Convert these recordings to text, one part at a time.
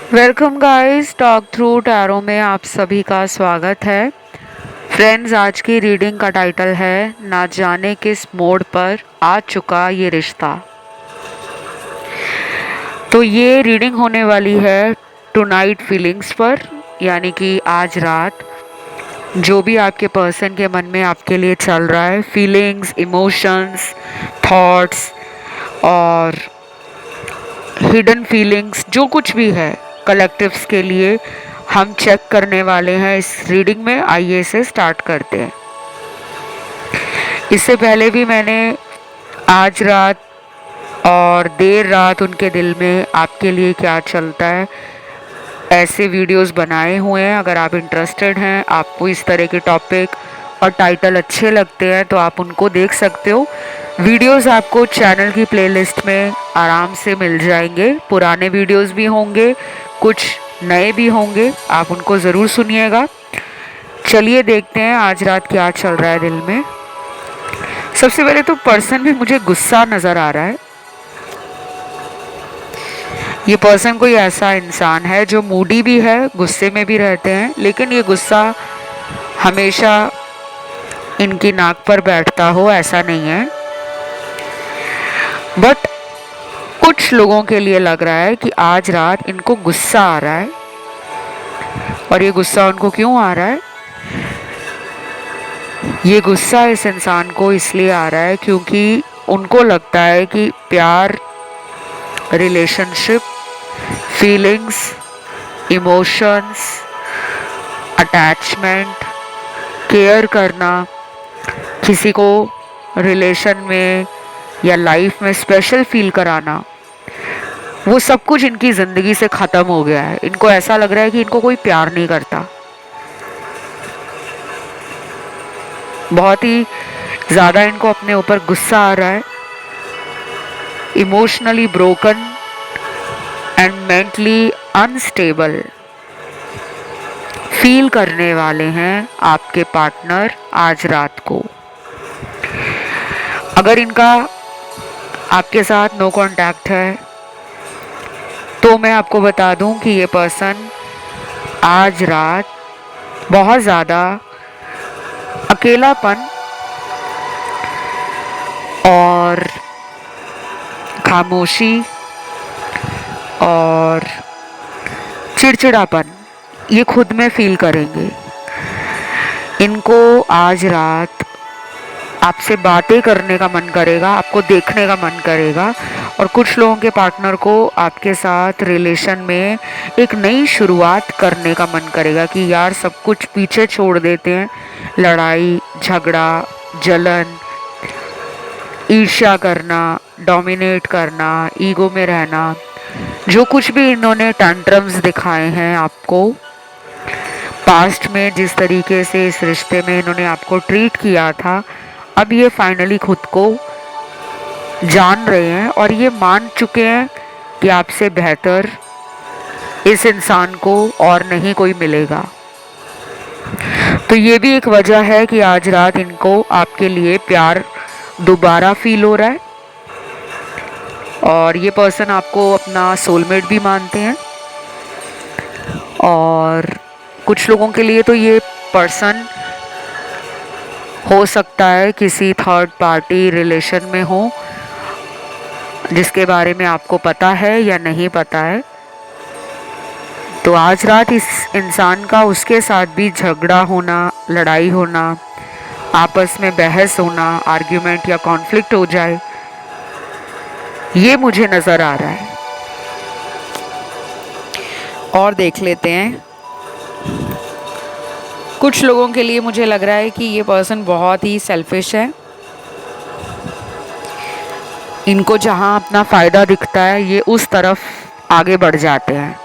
Welcome guys, talk through tarot में आप सभी का स्वागत है। फ्रेंड्स, आज की रीडिंग का टाइटल है ना जाने किस मोड़ पर आ चुका ये रिश्ता। तो ये रीडिंग होने वाली है टुनाइट फीलिंग्स पर, यानी कि आज रात जो भी आपके पर्सन के मन में आपके लिए चल रहा है, फीलिंग्स, इमोशंस, थॉट्स और हिडन फीलिंग्स, जो कुछ भी है कलेक्टिव्स के लिए हम चेक करने वाले हैं इस रीडिंग में। आइए इसे स्टार्ट करते हैं। इससे पहले भी मैंने आज रात और देर रात उनके दिल में आपके लिए क्या चलता है ऐसे वीडियोस बनाए हुए हैं। अगर आप इंटरेस्टेड हैं, आपको इस तरह के टॉपिक और टाइटल अच्छे लगते हैं तो आप उनको देख सकते हो। वीडियोस आपको चैनल की प्लेलिस्ट में आराम से मिल जाएंगे। पुराने वीडियोस भी होंगे, कुछ नए भी होंगे, आप उनको ज़रूर सुनिएगा। चलिए देखते हैं आज रात क्या चल रहा है दिल में। सबसे पहले तो पर्सन में मुझे गुस्सा नज़र आ रहा है। ये पर्सन कोई ऐसा इंसान है जो मूडी भी है, गुस्से में भी रहते हैं, लेकिन ये गुस्सा हमेशा इनकी नाक पर बैठता हो ऐसा नहीं है। बट कुछ लोगों के लिए लग रहा है कि आज रात इनको गुस्सा आ रहा है। और ये गुस्सा उनको क्यों आ रहा है? ये गुस्सा इस इंसान को इसलिए आ रहा है क्योंकि उनको लगता है कि प्यार, relationship, feelings, emotions, attachment, care करना, किसी को रिलेशन में या लाइफ में स्पेशल फील कराना, वो सब कुछ इनकी ज़िंदगी से ख़त्म हो गया है। इनको ऐसा लग रहा है कि इनको कोई प्यार नहीं करता। बहुत ही ज़्यादा इनको अपने ऊपर गुस्सा आ रहा है। Emotionally broken and mentally unstable feel करने वाले हैं आपके पार्टनर आज रात को। अगर इनका आपके साथ नो कांटेक्ट है तो मैं आपको बता दूं कि ये पर्सन आज रात बहुत ज़्यादा अकेलापन और खामोशी और चिड़चिड़ापन ये खुद में फील करेंगे। इनको आज रात आपसे बातें करने का मन करेगा, आपको देखने का मन करेगा। और कुछ लोगों के पार्टनर को आपके साथ रिलेशन में एक नई शुरुआत करने का मन करेगा कि यार सब कुछ पीछे छोड़ देते हैं। लड़ाई झगड़ा, जलन, ईर्ष्या करना, डोमिनेट करना, ईगो में रहना, जो कुछ भी इन्होंने टैंट्रम्स दिखाए हैं आपको पास्ट में, जिस तरीके से इस रिश्ते में इन्होंने आपको ट्रीट किया था, अब ये फाइनली खुद को जान रहे हैं और ये मान चुके हैं कि आपसे बेहतर इस इंसान को और नहीं कोई मिलेगा। तो ये भी एक वजह है कि आज रात इनको आपके लिए प्यार दोबारा फील हो रहा है। और ये पर्सन आपको अपना सोलमेट भी मानते हैं। और कुछ लोगों के लिए तो ये पर्सन हो सकता है किसी थर्ड पार्टी रिलेशन में हो, जिसके बारे में आपको पता है या नहीं पता है। तो आज रात इस इंसान का उसके साथ भी झगड़ा होना, लड़ाई होना, आपस में बहस होना, आर्ग्यूमेंट या कॉन्फ्लिक्ट हो जाए, ये मुझे नज़र आ रहा है। और देख लेते हैं। कुछ लोगों के लिए मुझे लग रहा है कि ये पर्सन बहुत ही सेल्फिश है। इनको जहाँ अपना फ़ायदा दिखता है ये उस तरफ आगे बढ़ जाते हैं।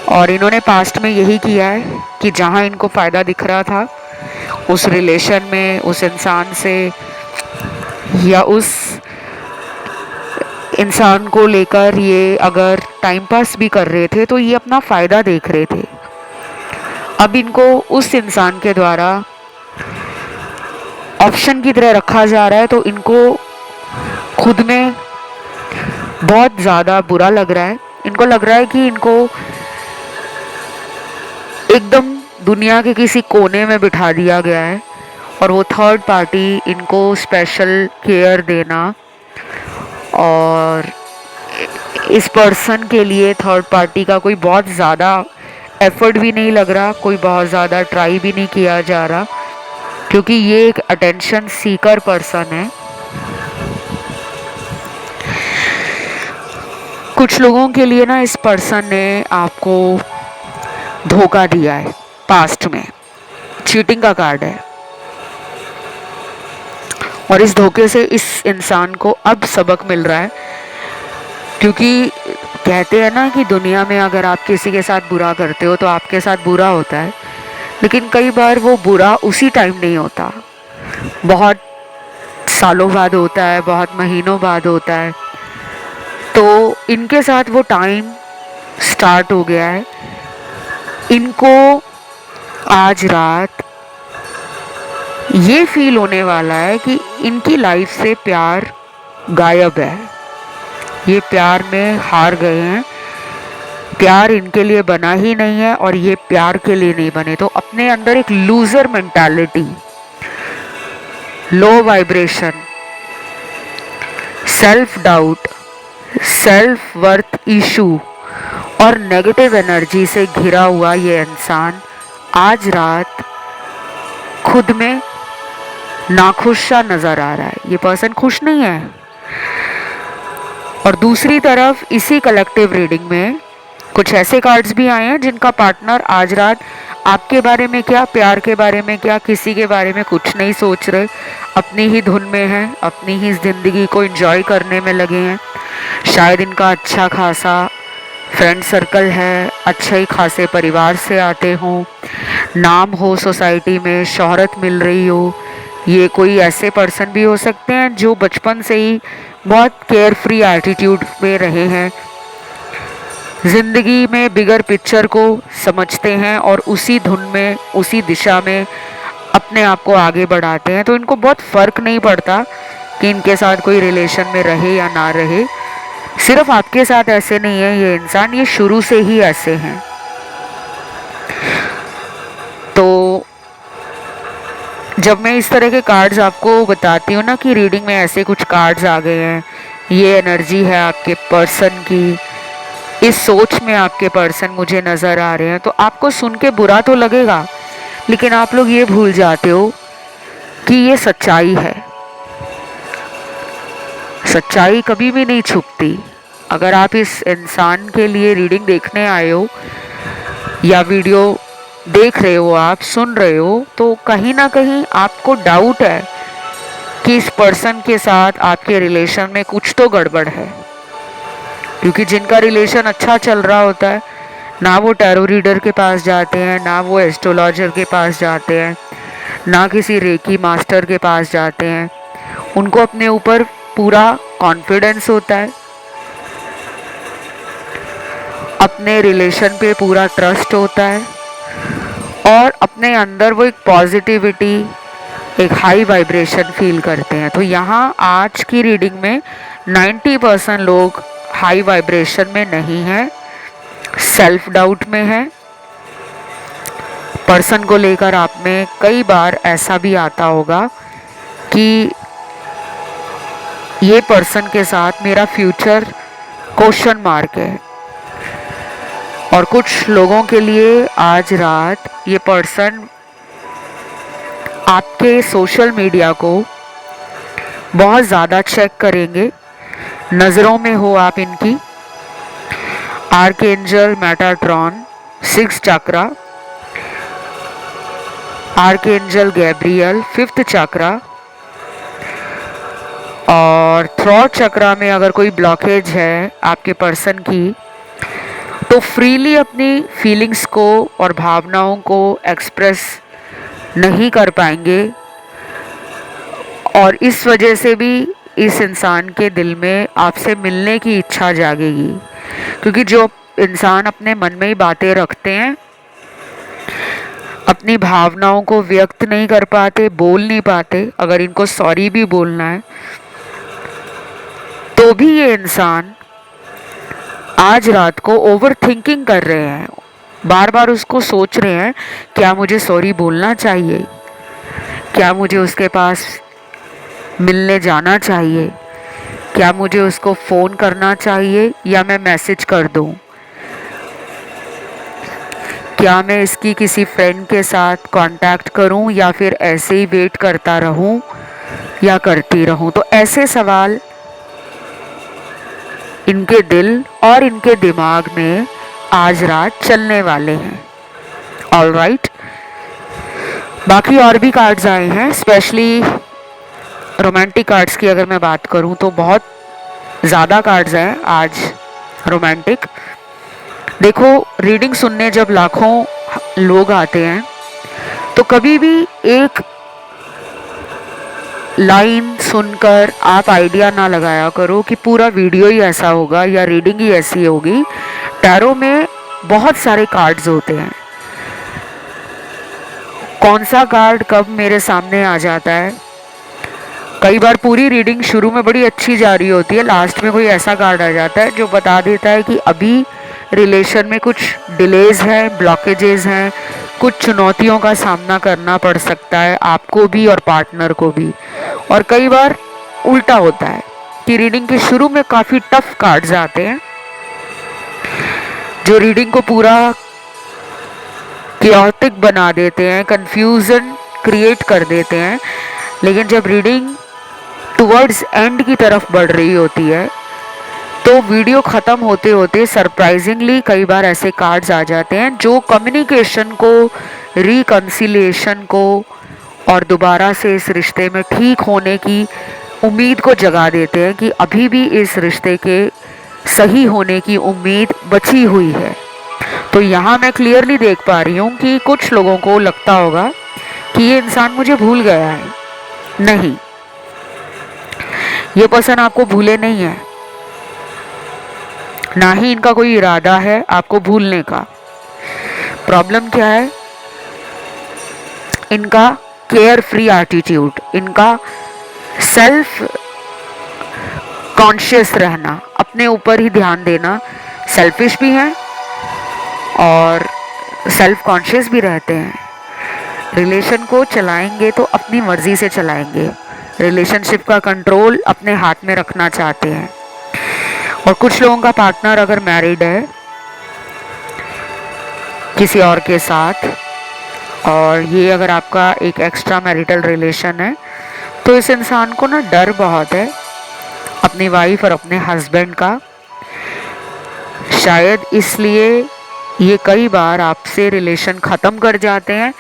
और इन्होंने पास्ट में यही किया है कि जहाँ इनको फ़ायदा दिख रहा था उस रिलेशन में, उस इंसान से या उस इंसान को लेकर ये अगर टाइम पास भी कर रहे थे तो ये अपना फ़ायदा देख रहे थे। अब इनको उस इंसान के द्वारा ऑप्शन की तरह रखा जा रहा है, तो इनको खुद में बहुत ज़्यादा बुरा लग रहा है। इनको लग रहा है कि इनको एकदम दुनिया के किसी कोने में बिठा दिया गया है और वो थर्ड पार्टी इनको स्पेशल केयर देना, और इस पर्सन के लिए थर्ड पार्टी का कोई बहुत ज़्यादा एफर्ट भी नहीं लग रहा, कोई बहुत ज़्यादा ट्राई भी नहीं किया जा रहा, क्योंकि ये एक अटेंशन सीकर पर्सन है। कुछ लोगों के लिए ना इस पर्सन ने आपको धोखा दिया है, पास्ट में चीटिंग का कार्ड है, और इस धोखे से इस इंसान को अब सबक मिल रहा है। क्योंकि कहते हैं ना कि दुनिया में अगर आप किसी के साथ बुरा करते हो तो आपके साथ बुरा होता है, लेकिन कई बार वो बुरा उसी टाइम नहीं होता, बहुत सालों बाद होता है, बहुत महीनों बाद होता है। तो इनके साथ वो टाइम स्टार्ट हो गया है। इनको आज रात ये फील होने वाला है कि इनकी लाइफ से प्यार गायब है, ये प्यार में हार गए हैं, प्यार इनके लिए बना ही नहीं है और ये प्यार के लिए नहीं बने। तो अपने अंदर एक loser mentality, low vibration, self doubt, self worth issue और नेगेटिव एनर्जी से घिरा हुआ ये इंसान आज रात खुद में नाखुश सा नजर आ रहा है। ये पर्सन खुश नहीं है। और दूसरी तरफ इसी कलेक्टिव रीडिंग में कुछ ऐसे कार्ड्स भी आए हैं जिनका पार्टनर आज रात आपके बारे में क्या, प्यार के बारे में क्या, किसी के बारे में कुछ नहीं सोच रहे, अपनी ही धुन में हैं, अपनी ही ज़िंदगी को एंजॉय करने में लगे हैं। शायद इनका अच्छा खासा फ्रेंड सर्कल है, अच्छे ही खासे परिवार से आते हों, नाम हो सोसाइटी में, शोहरत मिल रही हो। ये कोई ऐसे पर्सन भी हो सकते हैं जो बचपन से ही बहुत केयर फ्री एटीट्यूड में रहे हैं, ज़िंदगी में बिगर पिक्चर को समझते हैं और उसी धुन में, उसी दिशा में अपने आप को आगे बढ़ाते हैं। तो इनको बहुत फ़र्क नहीं पड़ता कि इनके साथ कोई रिलेशन में रहे या ना रहे। सिर्फ आपके साथ ऐसे नहीं है ये इंसान, ये शुरू से ही ऐसे हैं। तो जब मैं इस तरह के कार्ड्स आपको बताती हूँ ना कि रीडिंग में ऐसे कुछ कार्ड्स आ गए हैं, ये एनर्जी है आपके पर्सन की, इस सोच में आपके पर्सन मुझे नज़र आ रहे हैं, तो आपको सुन के बुरा तो लगेगा, लेकिन आप लोग ये भूल जाते हो कि ये सच्चाई है। सच्चाई कभी भी नहीं छुपती। अगर आप इस इंसान के लिए रीडिंग देखने आए हो या वीडियो देख रहे हो, आप सुन रहे हो, तो कहीं ना कहीं आपको डाउट है कि इस पर्सन के साथ आपके रिलेशन में कुछ तो गड़बड़ है। क्योंकि जिनका रिलेशन अच्छा चल रहा होता है ना वो टैरो रीडर के पास जाते हैं, ना वो एस्ट्रोलॉजर के पास जाते हैं, ना किसी रेकी मास्टर के पास जाते हैं। उनको अपने ऊपर पूरा कॉन्फिडेंस होता है, अपने रिलेशन पे पूरा ट्रस्ट होता है और अपने अंदर वो एक पॉजिटिविटी, एक हाई वाइब्रेशन फील करते हैं। तो यहाँ आज की रीडिंग में 90% लोग हाई वाइब्रेशन में नहीं है, सेल्फ डाउट में है। पर्सन को लेकर आप में कई बार ऐसा भी आता होगा कि ये पर्सन के साथ मेरा फ्यूचर क्वेश्चन मार्क है। और कुछ लोगों के लिए आज रात ये पर्सन आपके सोशल मीडिया को बहुत ज़्यादा चेक करेंगे, नज़रों में हो आप इनकी। आर्कएंजल मेटाट्रॉन 6 चक्रा, आर्कएंजल गैब्रियल 5th चक्रा, और थ्रॉट चक्रा में अगर कोई ब्लॉकेज है आपके पर्सन की तो फ्रीली अपनी फीलिंग्स को और भावनाओं को एक्सप्रेस नहीं कर पाएंगे, और इस वजह से भी इस इंसान के दिल में आपसे मिलने की इच्छा जागेगी। क्योंकि जो इंसान अपने मन में ही बातें रखते हैं, अपनी भावनाओं को व्यक्त नहीं कर पाते, बोल नहीं पाते, अगर इनको सॉरी भी बोलना है तो भी ये इंसान आज रात को ओवर थिंकिंग कर रहे हैं, बार बार उसको सोच रहे हैं, क्या मुझे सॉरी बोलना चाहिए, क्या मुझे उसके पास मिलने जाना चाहिए, क्या मुझे उसको फ़ोन करना चाहिए या मैं मैसेज कर दूं, क्या मैं इसकी किसी फ्रेंड के साथ कांटेक्ट करूं या फिर ऐसे ही वेट करता रहूं या करती रहूं। तो ऐसे सवाल इनके दिल और इनके दिमाग में आज रात चलने वाले हैं। ऑल राइट, बाकी और भी कार्ड्स आए हैं, स्पेशली रोमांटिक कार्ड्स की अगर मैं बात करूं तो बहुत ज़्यादा कार्ड्स हैं आज रोमांटिक। देखो, रीडिंग सुनने जब लाखों लोग आते हैं तो कभी भी एक लाइन सुनकर आप आइडिया ना लगाया करो कि पूरा वीडियो ही ऐसा होगा या रीडिंग ही ऐसी होगी। टैरो में बहुत सारे कार्ड्स होते हैं, कौन सा कार्ड कब मेरे सामने आ जाता है। कई बार पूरी रीडिंग शुरू में बड़ी अच्छी जा रही होती है, लास्ट में कोई ऐसा कार्ड आ जाता है जो बता देता है कि अभी रिलेशन में कुछ डिलेज हैं, ब्लॉकेजेस हैं, कुछ चुनौतियों का सामना करना पड़ सकता है आपको भी और पार्टनर को भी। और कई बार उल्टा होता है कि रीडिंग के शुरू में काफ़ी टफ कार्ड्स आते हैं जो रीडिंग को पूरा chaotic बना देते हैं, कंफ्यूजन क्रिएट कर देते हैं। लेकिन जब रीडिंग टुवर्ड्स एंड की तरफ बढ़ रही होती है तो वीडियो ख़त्म होते होते सरप्राइजिंगली कई बार ऐसे कार्ड्स आ जाते हैं जो कम्युनिकेशन को, रिकन्सिलिएशन को और दोबारा से इस रिश्ते में ठीक होने की उम्मीद को जगा देते हैं कि अभी भी इस रिश्ते के सही होने की उम्मीद बची हुई है। तो यहाँ मैं क्लियरली देख पा रही हूँ कि कुछ लोगों को लगता होगा कि ये इंसान मुझे भूल गया है। नहीं, ये पर्सन आपको भूले नहीं है, ना ही इनका कोई इरादा है आपको भूलने का। प्रॉब्लम क्या है? इनका केयर फ्री एटीट्यूड, इनका सेल्फ कॉन्शियस रहना, अपने ऊपर ही ध्यान देना। सेल्फिश भी हैं और सेल्फ कॉन्शियस भी रहते हैं। रिलेशन को चलाएंगे तो अपनी मर्जी से चलाएंगे, रिलेशनशिप का कंट्रोल अपने हाथ में रखना चाहते हैं। और कुछ लोगों का पार्टनर अगर मैरिड है किसी और के साथ, और ये अगर आपका एक एक्स्ट्रा मैरिटल रिलेशन है, तो इस इंसान को ना डर बहुत है अपनी वाइफ और अपने हस्बैंड का। शायद इसलिए ये कई बार आपसे रिलेशन ख़त्म कर जाते हैं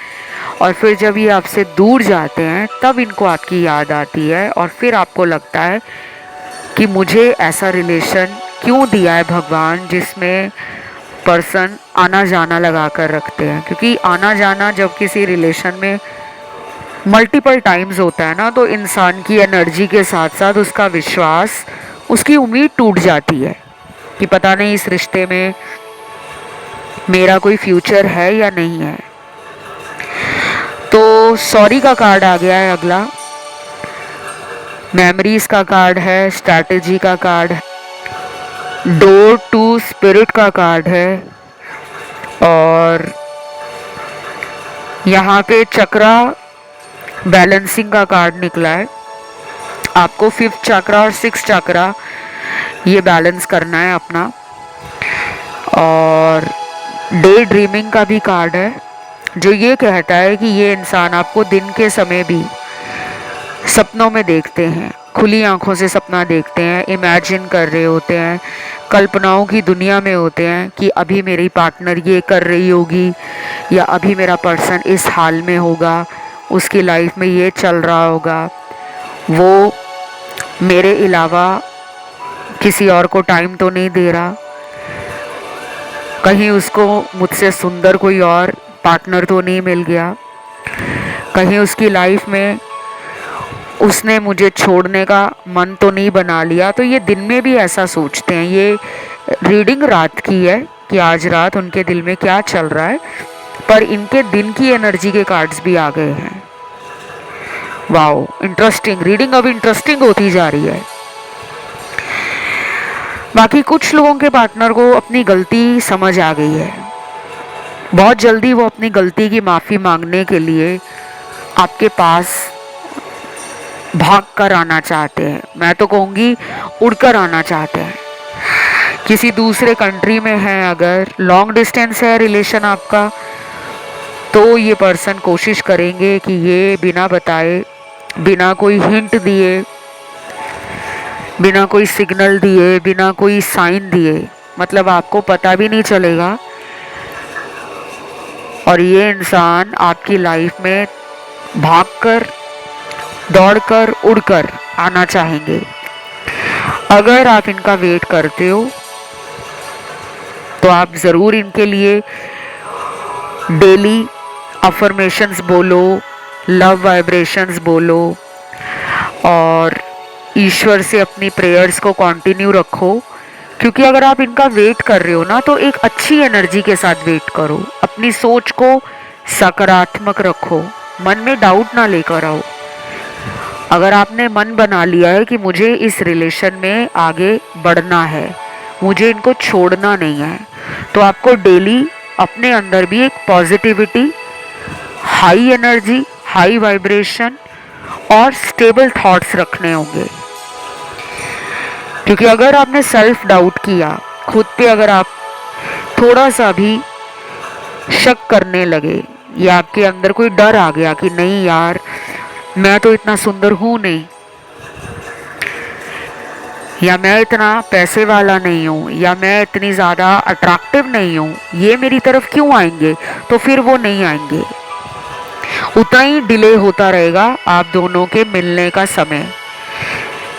और फिर जब ये आपसे दूर जाते हैं तब इनको आपकी याद आती है और फिर आपको लगता है कि मुझे ऐसा रिलेशन क्यों दिया है भगवान जिसमें पर्सन आना जाना लगा कर रखते हैं। क्योंकि आना जाना जब किसी रिलेशन में मल्टीपल टाइम्स होता है ना, तो इंसान की एनर्जी के साथ साथ उसका विश्वास, उसकी उम्मीद टूट जाती है कि पता नहीं इस रिश्ते में मेरा कोई फ्यूचर है या नहीं है। तो सॉरी का कार्ड आ गया है अगला, मेमोरीज का कार्ड है, स्ट्रैटेजी का कार्ड है, डोर टू स्पिरिट का कार्ड है और यहाँ पे चक्रा बैलेंसिंग का कार्ड निकला है। आपको 5th चक्रा और 6th चक्रा ये बैलेंस करना है अपना। और डे ड्रीमिंग का भी कार्ड है जो ये कहता है कि ये इंसान आपको दिन के समय भी सपनों में देखते हैं, खुली आंखों से सपना देखते हैं, इमेजिन कर रहे होते हैं, कल्पनाओं की दुनिया में होते हैं कि अभी मेरी पार्टनर ये कर रही होगी या अभी मेरा पर्सन इस हाल में होगा, उसकी लाइफ में ये चल रहा होगा, वो मेरे अलावा किसी और को टाइम तो नहीं दे रहा, कहीं उसको मुझसे सुंदर कोई और पार्टनर तो नहीं मिल गया, कहीं उसकी लाइफ में उसने मुझे छोड़ने का मन तो नहीं बना लिया। तो ये दिन में भी ऐसा सोचते हैं। ये रीडिंग रात की है कि आज रात उनके दिल में क्या चल रहा है, पर इनके दिन की एनर्जी के कार्ड्स भी आ गए हैं। वाओ, इंटरेस्टिंग रीडिंग अब इंटरेस्टिंग होती जा रही है। बाकी कुछ लोगों के पार्टनर को अपनी गलती समझ आ गई है, बहुत जल्दी वो अपनी गलती की माफ़ी मांगने के लिए आपके पास भाग कर आना चाहते हैं। मैं तो कहूँगी उड़कर आना चाहते हैं। किसी दूसरे कंट्री में है, अगर लॉन्ग डिस्टेंस है रिलेशन आपका, तो ये पर्सन कोशिश करेंगे कि ये बिना बताए, बिना कोई हिंट दिए, बिना कोई सिग्नल दिए, बिना कोई साइन दिए, मतलब आपको पता भी नहीं चलेगा, और ये इंसान आपकी लाइफ में भागकर, दौड़कर, उड़कर आना चाहेंगे। अगर आप इनका वेट करते हो तो आप ज़रूर इनके लिए डेली अफर्मेशंस बोलो, लव वाइब्रेशंस बोलो, और ईश्वर से अपनी प्रेयर्स को कंटिन्यू रखो। क्योंकि अगर आप इनका वेट कर रहे हो ना, तो एक अच्छी एनर्जी के साथ वेट करो, अपनी सोच को सकारात्मक रखो, मन में डाउट ना लेकर आओ। अगर आपने मन बना लिया है कि मुझे इस रिलेशन में आगे बढ़ना है, मुझे इनको छोड़ना नहीं है, तो आपको डेली अपने अंदर भी एक positivity, high energy, high vibration और स्टेबल थॉट्स रखने होंगे। क्योंकि अगर आपने सेल्फ डाउट किया खुद पे, अगर आप थोड़ा सा भी शक करने लगे, या आपके अंदर कोई डर आ गया कि नहीं यार मैं तो इतना सुंदर हूं नहीं, या मैं इतना पैसे वाला नहीं हूँ, या मैं इतनी ज़्यादा अट्रैक्टिव नहीं हूँ, ये मेरी तरफ क्यों आएंगे, तो फिर वो नहीं आएंगे। उतना ही डिले होता रहेगा आप दोनों के मिलने का समय।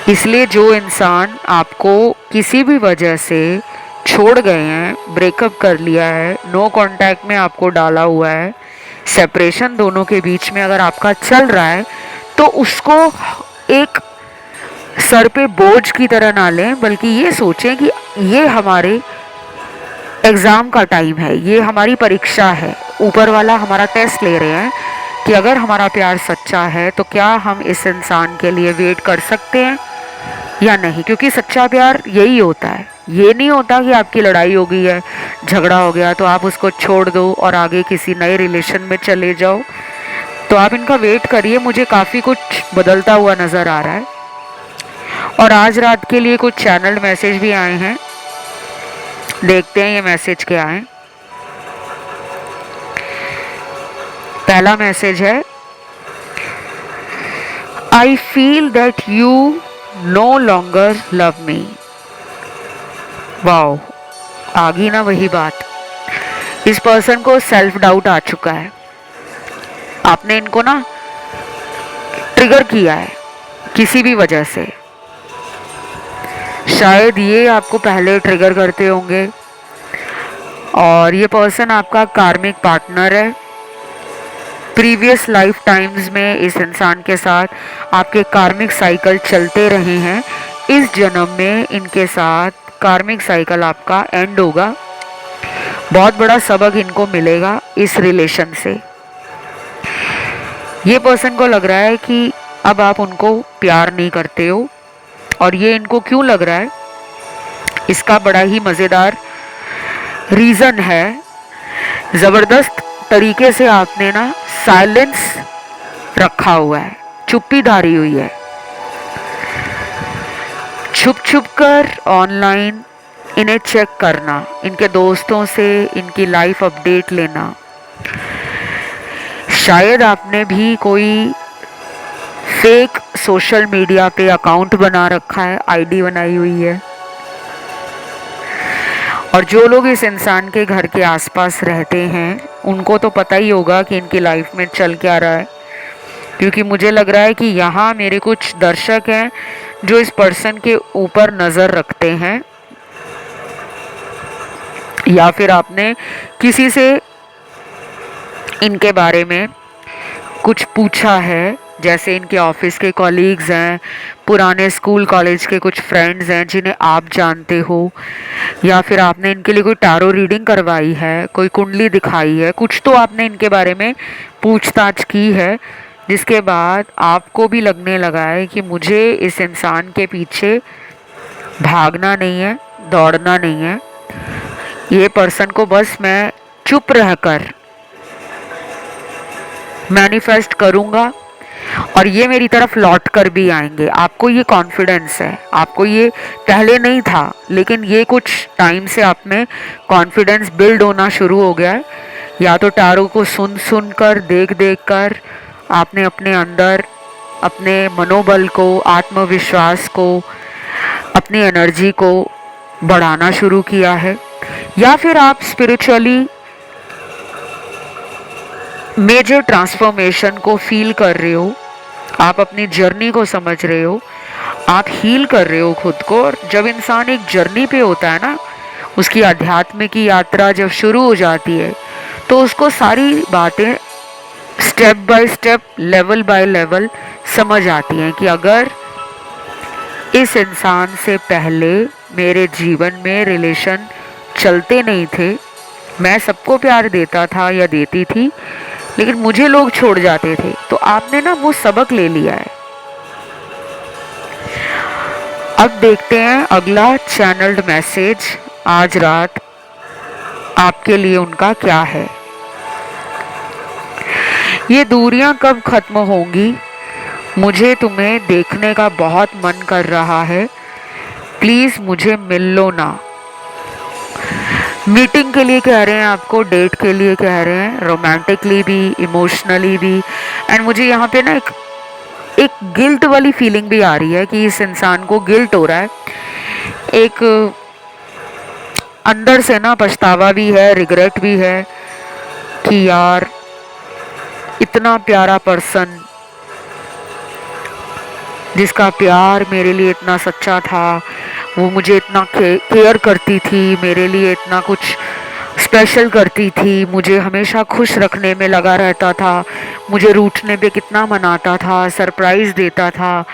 इसलिए जो इंसान आपको किसी भी वजह से छोड़ गए हैं, ब्रेकअप कर लिया है, नो कांटेक्ट में आपको डाला हुआ है, सेपरेशन दोनों के बीच में अगर आपका चल रहा है, तो उसको एक सर पे बोझ की तरह ना लें, बल्कि ये सोचें कि ये हमारे एग्ज़ाम का टाइम है, ये हमारी परीक्षा है, ऊपर वाला हमारा टेस्ट ले रहे हैं कि अगर हमारा प्यार सच्चा है तो क्या हम इस इंसान के लिए वेट कर सकते हैं या नहीं। क्योंकि सच्चा प्यार यही होता है, ये नहीं होता कि आपकी लड़ाई हो गई है, झगड़ा हो गया तो आप उसको छोड़ दो और आगे किसी नए रिलेशन में चले जाओ। तो आप इनका वेट करिए, मुझे काफ़ी कुछ बदलता हुआ नज़र आ रहा है। और आज रात के लिए कुछ चैनल मैसेज भी आए हैं, देखते हैं ये मैसेज क्या है। पहला मैसेज है, I feel that you no longer love me. Wow, आ गई ना वही बात। इस पर्सन को सेल्फ डाउट आ चुका है, आपने इनको ना ट्रिगर किया है किसी भी वजह से, शायद ये आपको पहले ट्रिगर करते होंगे, और ये पर्सन आपका कार्मिक पार्टनर है। प्रीवियस लाइफ टाइम्स में इस इंसान के साथ आपके कार्मिक साइकिल चलते रहे हैं, इस जन्म में इनके साथ कार्मिक साइकिल आपका एंड होगा। बहुत बड़ा सबक इनको मिलेगा इस रिलेशन से। ये पर्सन को लग रहा है कि अब आप उनको प्यार नहीं करते हो, और ये इनको क्यों लग रहा है, इसका बड़ा ही मज़ेदार रीज़न है। ज़बरदस्त तरीके से आपने ना साइलेंस रखा हुआ है, चुप्पी धारी हुई है, छुप छुप कर ऑनलाइन इन्हें चेक करना, इनके दोस्तों से इनकी लाइफ अपडेट लेना। शायद आपने भी कोई फेक सोशल मीडिया पे अकाउंट बना रखा है, आईडी बनाई हुई है, और जो लोग इस इंसान के घर के आसपास रहते हैं उनको तो पता ही होगा कि इनकी लाइफ में चल क्या रहा है। क्योंकि मुझे लग रहा है कि यहाँ मेरे कुछ दर्शक हैं जो इस पर्सन के ऊपर नज़र रखते हैं, या फिर आपने किसी से इनके बारे में कुछ पूछा है, जैसे इनके ऑफिस के कॉलीग्स हैं, पुराने स्कूल कॉलेज के कुछ फ्रेंड्स हैं जिन्हें आप जानते हो, या फिर आपने इनके लिए कोई टैरो रीडिंग करवाई है, कोई कुंडली दिखाई है, कुछ तो आपने इनके बारे में पूछताछ की है, जिसके बाद आपको भी लगने लगा है कि मुझे इस इंसान के पीछे भागना नहीं है, दौड़ना नहीं है। ये पर्सन को बस मैं चुप रहकर मैनिफेस्ट करूँगा और ये मेरी तरफ लौट कर भी आएंगे। आपको ये कॉन्फिडेंस है, आपको ये पहले नहीं था, लेकिन ये कुछ टाइम से आप में कॉन्फिडेंस बिल्ड होना शुरू हो गया है। या तो टैरो को सुन सुन कर, देख देख कर आपने अपने अंदर अपने मनोबल को, आत्मविश्वास को, अपनी एनर्जी को बढ़ाना शुरू किया है, या फिर आप स्पिरिचुअली मेजर ट्रांसफॉर्मेशन को फील कर रहे हो, आप अपनी जर्नी को समझ रहे हो, आप हील कर रहे हो खुद को। और जब इंसान एक जर्नी पे होता है ना, उसकी आध्यात्म की यात्रा जब शुरू हो जाती है, तो उसको सारी बातें step by step, level by level समझ आती हैं कि अगर इस इंसान से पहले मेरे जीवन में रिलेशन चलते नहीं थे, मैं सबको प्यार देता था या देती थी, लेकिन मुझे लोग छोड़ जाते थे, तो आपने ना वो सबक ले लिया है। अब देखते हैं अगला चैनल्ड मैसेज आज रात आपके लिए उनका क्या है। ये दूरियां कब खत्म होंगी? मुझे तुम्हें देखने का बहुत मन कर रहा है, प्लीज मुझे मिल लो ना। मीटिंग के लिए कह रहे हैं आपको, डेट के लिए कह रहे हैं, रोमांटिकली भी, इमोशनली भी। एंड मुझे यहाँ पे ना एक गिल्ट वाली फीलिंग भी आ रही है कि इस इंसान को गिल्ट हो रहा है, एक अंदर से ना पछतावा भी है, रिग्रेट भी है कि यार इतना प्यारा पर्सन जिसका प्यार मेरे लिए इतना सच्चा था, वो मुझे इतना केयर करती थी, मेरे लिए इतना कुछ स्पेशल करती थी, मुझे हमेशा खुश रखने में लगा रहता था, मुझे रूठने पे कितना मनाता था, सरप्राइज़ देता था,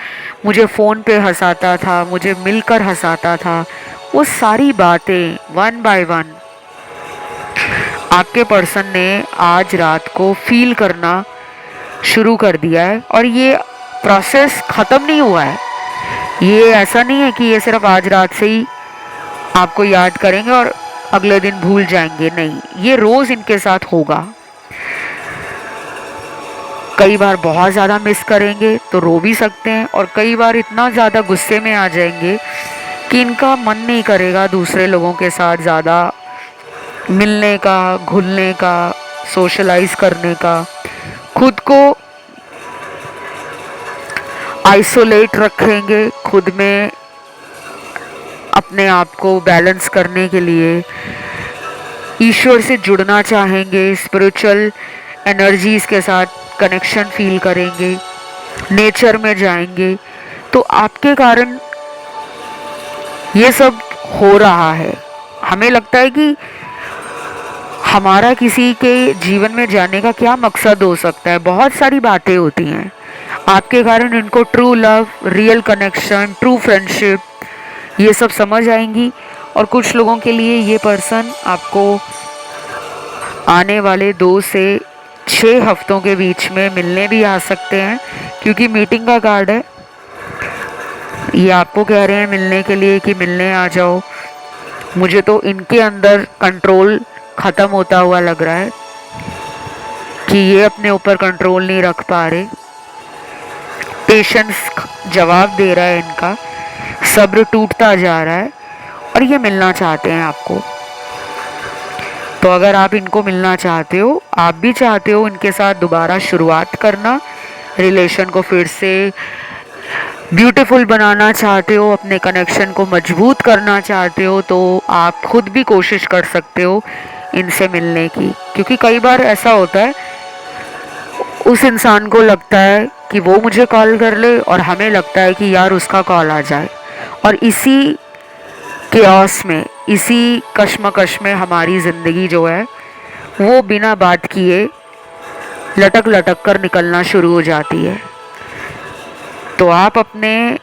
मुझे फ़ोन पे हंसाता था, मुझे मिलकर हंसाता था। वो सारी बातें वन बाय वन आपके पर्सन ने आज रात को फील करना शुरू कर दिया है। और ये प्रोसेस ख़त्म नहीं हुआ है। ये ऐसा नहीं है कि ये सिर्फ आज रात से ही आपको याद करेंगे और अगले दिन भूल जाएंगे, नहीं, ये रोज़ इनके साथ होगा। कई बार बहुत ज़्यादा मिस करेंगे तो रो भी सकते हैं, और कई बार इतना ज़्यादा गुस्से में आ जाएंगे कि इनका मन नहीं करेगा दूसरे लोगों के साथ ज़्यादा मिलने का, घुलने का, सोशलाइज करने का। खुद को आइसोलेट रखेंगे, खुद में अपने आप को बैलेंस करने के लिए ईश्वर से जुड़ना चाहेंगे, स्पिरिचुअल एनर्जीज के साथ कनेक्शन फील करेंगे, नेचर में जाएंगे। तो आपके कारण ये सब हो रहा है। हमें लगता है कि हमारा किसी के जीवन में जाने का क्या मकसद हो सकता है, बहुत सारी बातें होती हैं। आपके कारण इनको true love, real connection, true friendship, ये सब समझ आएंगी। और कुछ लोगों के लिए ये पर्सन आपको आने वाले 2 से 6 हफ्तों के बीच में मिलने भी आ सकते हैं, क्योंकि मीटिंग का कार्ड है। ये आपको कह रहे हैं मिलने के लिए कि मिलने आ जाओ। मुझे तो इनके अंदर कंट्रोल ख़त्म होता हुआ लग रहा है कि ये अपने ऊपर कंट्रोल नहीं रख पा रहे। पेशेंस जवाब दे रहा है इनका, सब्र टूटता जा रहा है, और ये मिलना चाहते हैं आपको। तो अगर आप इनको मिलना चाहते हो, आप भी चाहते हो इनके साथ दोबारा शुरुआत करना, रिलेशन को फिर से ब्यूटीफुल बनाना चाहते हो, अपने कनेक्शन को मजबूत करना चाहते हो, तो आप खुद भी कोशिश कर सकते हो इनसे मिलने की। क्योंकि कई बार ऐसा होता है, उस इंसान को लगता है कि वो मुझे कॉल कर ले, और हमें लगता है कि यार उसका कॉल आ जाए, और इसी केओस में, इसी कश्मकश में हमारी ज़िंदगी जो है वो बिना बात किए लटक लटक कर निकलना शुरू हो जाती है। तो आप अपने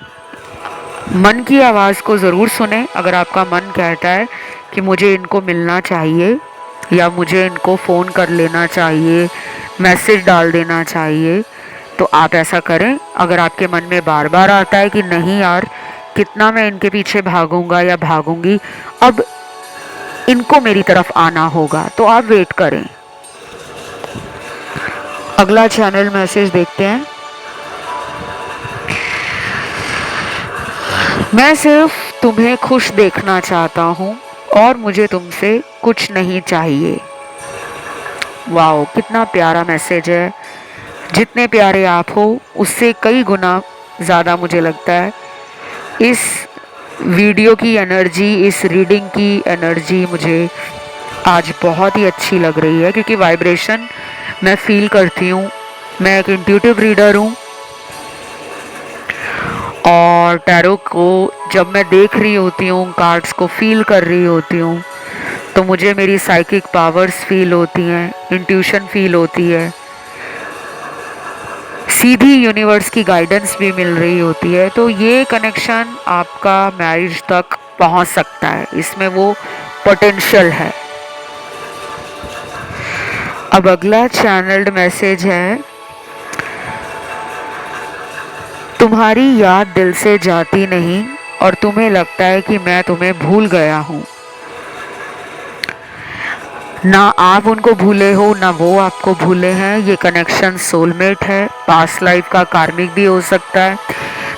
मन की आवाज़ को ज़रूर सुने। अगर आपका मन कहता है कि मुझे इनको मिलना चाहिए, या मुझे इनको फ़ोन कर लेना चाहिए, मैसेज डाल देना चाहिए, तो आप ऐसा करें। अगर आपके मन में बार बार आता है कि नहीं यार कितना मैं इनके पीछे भागूंगा या भागूंगी, अब इनको मेरी तरफ आना होगा, तो आप वेट करें। अगला चैनल मैसेज देखते हैं। मैं सिर्फ तुम्हें खुश देखना चाहता हूँ और मुझे तुमसे कुछ नहीं चाहिए। वाओ, कितना प्यारा मैसेज है। जितने प्यारे आप हो उससे कई गुना ज़्यादा मुझे लगता है इस वीडियो की एनर्जी, इस रीडिंग की एनर्जी मुझे आज बहुत ही अच्छी लग रही है, क्योंकि वाइब्रेशन मैं फील करती हूँ। मैं एक इंट्यूटिव रीडर हूँ और टैरो को जब मैं देख रही होती हूँ, कार्ड्स को फील कर रही होती हूँ, तो मुझे मेरी साइकिक पावर्स फील होती हैं, इंट्यूशन फील होती है, सीधी यूनिवर्स की गाइडेंस भी मिल रही होती है। तो ये कनेक्शन आपका मैरिज तक पहुंच सकता है, इसमें वो पोटेंशियल है। अब अगला चैनल्ड मैसेज है, तुम्हारी याद दिल से जाती नहीं और तुम्हें लगता है कि मैं तुम्हें भूल गया हूँ। ना आप उनको भूले हो, ना वो आपको भूले हैं। ये कनेक्शन सोलमेट है, पास्ट लाइफ का कार्मिक भी हो सकता है।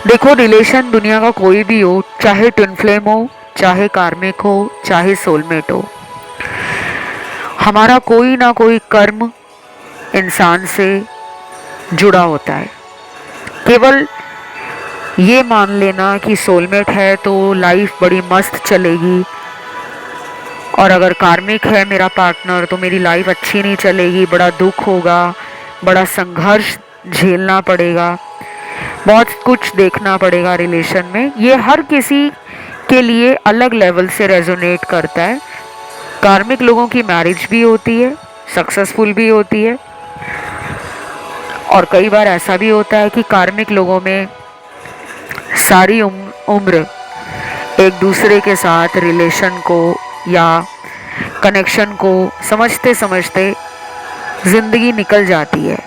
देखो, रिलेशन दुनिया का कोई भी हो, चाहे ट्विन फ्लेम हो, चाहे कार्मिक हो, चाहे सोलमेट हो, हमारा कोई ना कोई कर्म इंसान से जुड़ा होता है। केवल ये मान लेना कि सोलमेट है तो लाइफ बड़ी मस्त चलेगी, और अगर कार्मिक है मेरा पार्टनर तो मेरी लाइफ अच्छी नहीं चलेगी, बड़ा दुख होगा, बड़ा संघर्ष झेलना पड़ेगा, बहुत कुछ देखना पड़ेगा रिलेशन में। ये हर किसी के लिए अलग लेवल से रेजोनेट करता है। कार्मिक लोगों की मैरिज भी होती है, सक्सेसफुल भी होती है, और कई बार ऐसा भी होता है कि कार्मिक लोगों में सारी उम्र एक दूसरे के साथ रिलेशन को या कनेक्शन को समझते समझते ज़िंदगी निकल जाती है।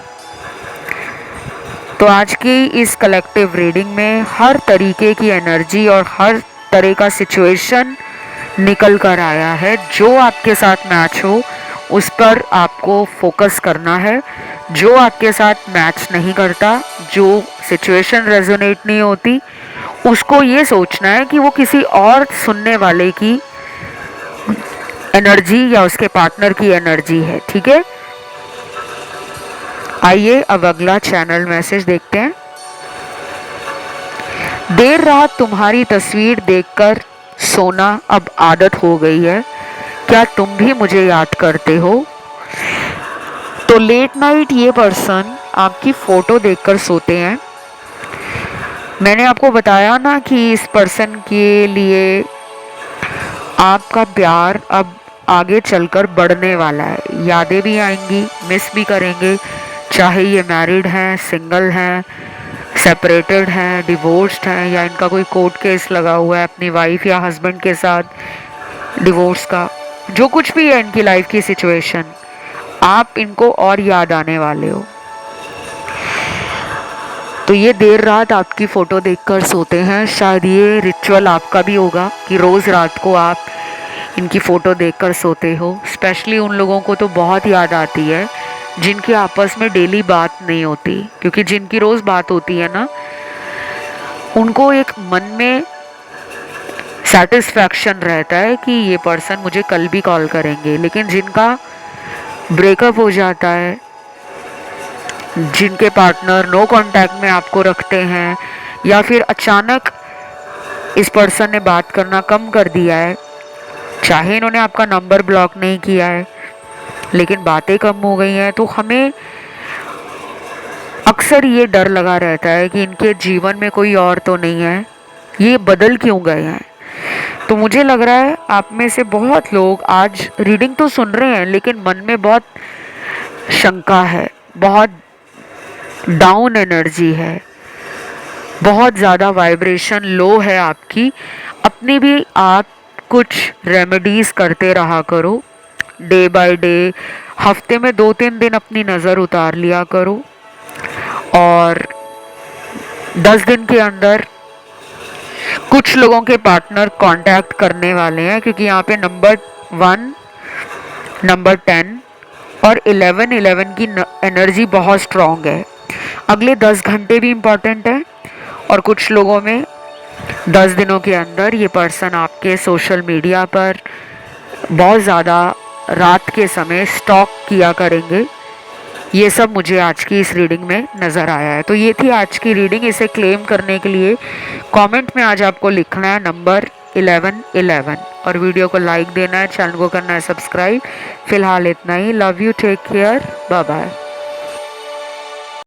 तो आज की इस कलेक्टिव रीडिंग में हर तरीके की एनर्जी और हर तरह का सिचुएशन निकल कर आया है। जो आपके साथ मैच हो उस पर आपको फोकस करना है। जो आपके साथ मैच नहीं करता, जो सिचुएशन रेजोनेट नहीं होती, उसको ये सोचना है कि वो किसी और सुनने वाले की एनर्जी या उसके पार्टनर की एनर्जी है। ठीक है, आइए अब अगला चैनल मैसेज देखते हैं। देर रात तुम्हारी तस्वीर देखकर सोना अब आदत हो गई है, क्या तुम भी मुझे याद करते हो? तो लेट नाइट ये पर्सन आपकी फोटो देखकर सोते हैं। मैंने आपको बताया ना कि इस पर्सन के लिए आपका प्यार अब आगे चलकर बढ़ने वाला है। यादें भी आएंगी, मिस भी करेंगे, चाहे ये मैरिड हैं, सिंगल हैं, सेपरेटेड हैं, डिवोर्स्ड हैं, या इनका कोई कोर्ट केस लगा हुआ है अपनी वाइफ या हस्बैंड के साथ डिवोर्स का। जो कुछ भी है इनकी लाइफ की सिचुएशन, आप इनको और याद आने वाले हो। तो ये देर रात आपकी फ़ोटो देखकर सोते हैं। शायद ये रिचुअल आपका भी होगा कि रोज़ रात को आप इनकी फ़ोटो देखकर सोते हो। स्पेशली उन लोगों को तो बहुत याद आती है जिनकी आपस में डेली बात नहीं होती, क्योंकि जिनकी रोज़ बात होती है ना, उनको एक मन में सेटिस्फैक्शन रहता है कि ये पर्सन मुझे कल भी कॉल करेंगे। लेकिन जिनका ब्रेकअप हो जाता है, जिनके पार्टनर नो कांटेक्ट में आपको रखते हैं, या फिर अचानक इस पर्सन ने बात करना कम कर दिया है, चाहे इन्होंने आपका नंबर ब्लॉक नहीं किया है लेकिन बातें कम हो गई हैं, तो हमें अक्सर ये डर लगा रहता है कि इनके जीवन में कोई और तो नहीं है, ये बदल क्यों गए हैं। तो मुझे लग रहा है आप में से बहुत लोग आज रीडिंग तो सुन रहे हैं लेकिन मन में बहुत शंका है, बहुत डाउन एनर्जी है, बहुत ज़्यादा वाइब्रेशन लो है आपकी। अपनी भी आप कुछ रेमेडीज़ करते रहा करो, डे बाय डे, हफ्ते में 2-3 दिन अपनी नज़र उतार लिया करो, और 10 दिन के अंदर कुछ लोगों के पार्टनर कांटेक्ट करने वाले हैं, क्योंकि यहाँ पे नंबर 1, नंबर 10 और 11 की एनर्जी बहुत स्ट्रांग है। अगले 10 घंटे भी इम्पॉर्टेंट है, और कुछ लोगों में 10 दिनों के अंदर ये पर्सन आपके सोशल मीडिया पर बहुत ज़्यादा रात के समय स्टॉक किया करेंगे। ये सब मुझे आज की इस रीडिंग में नज़र आया है। तो ये थी आज की रीडिंग। इसे क्लेम करने के लिए कमेंट में आज आपको लिखना है नंबर 1111 और वीडियो को लाइक देना है, चैनल को करना है सब्सक्राइब। फिलहाल इतना ही। Love you, take care, bye bye.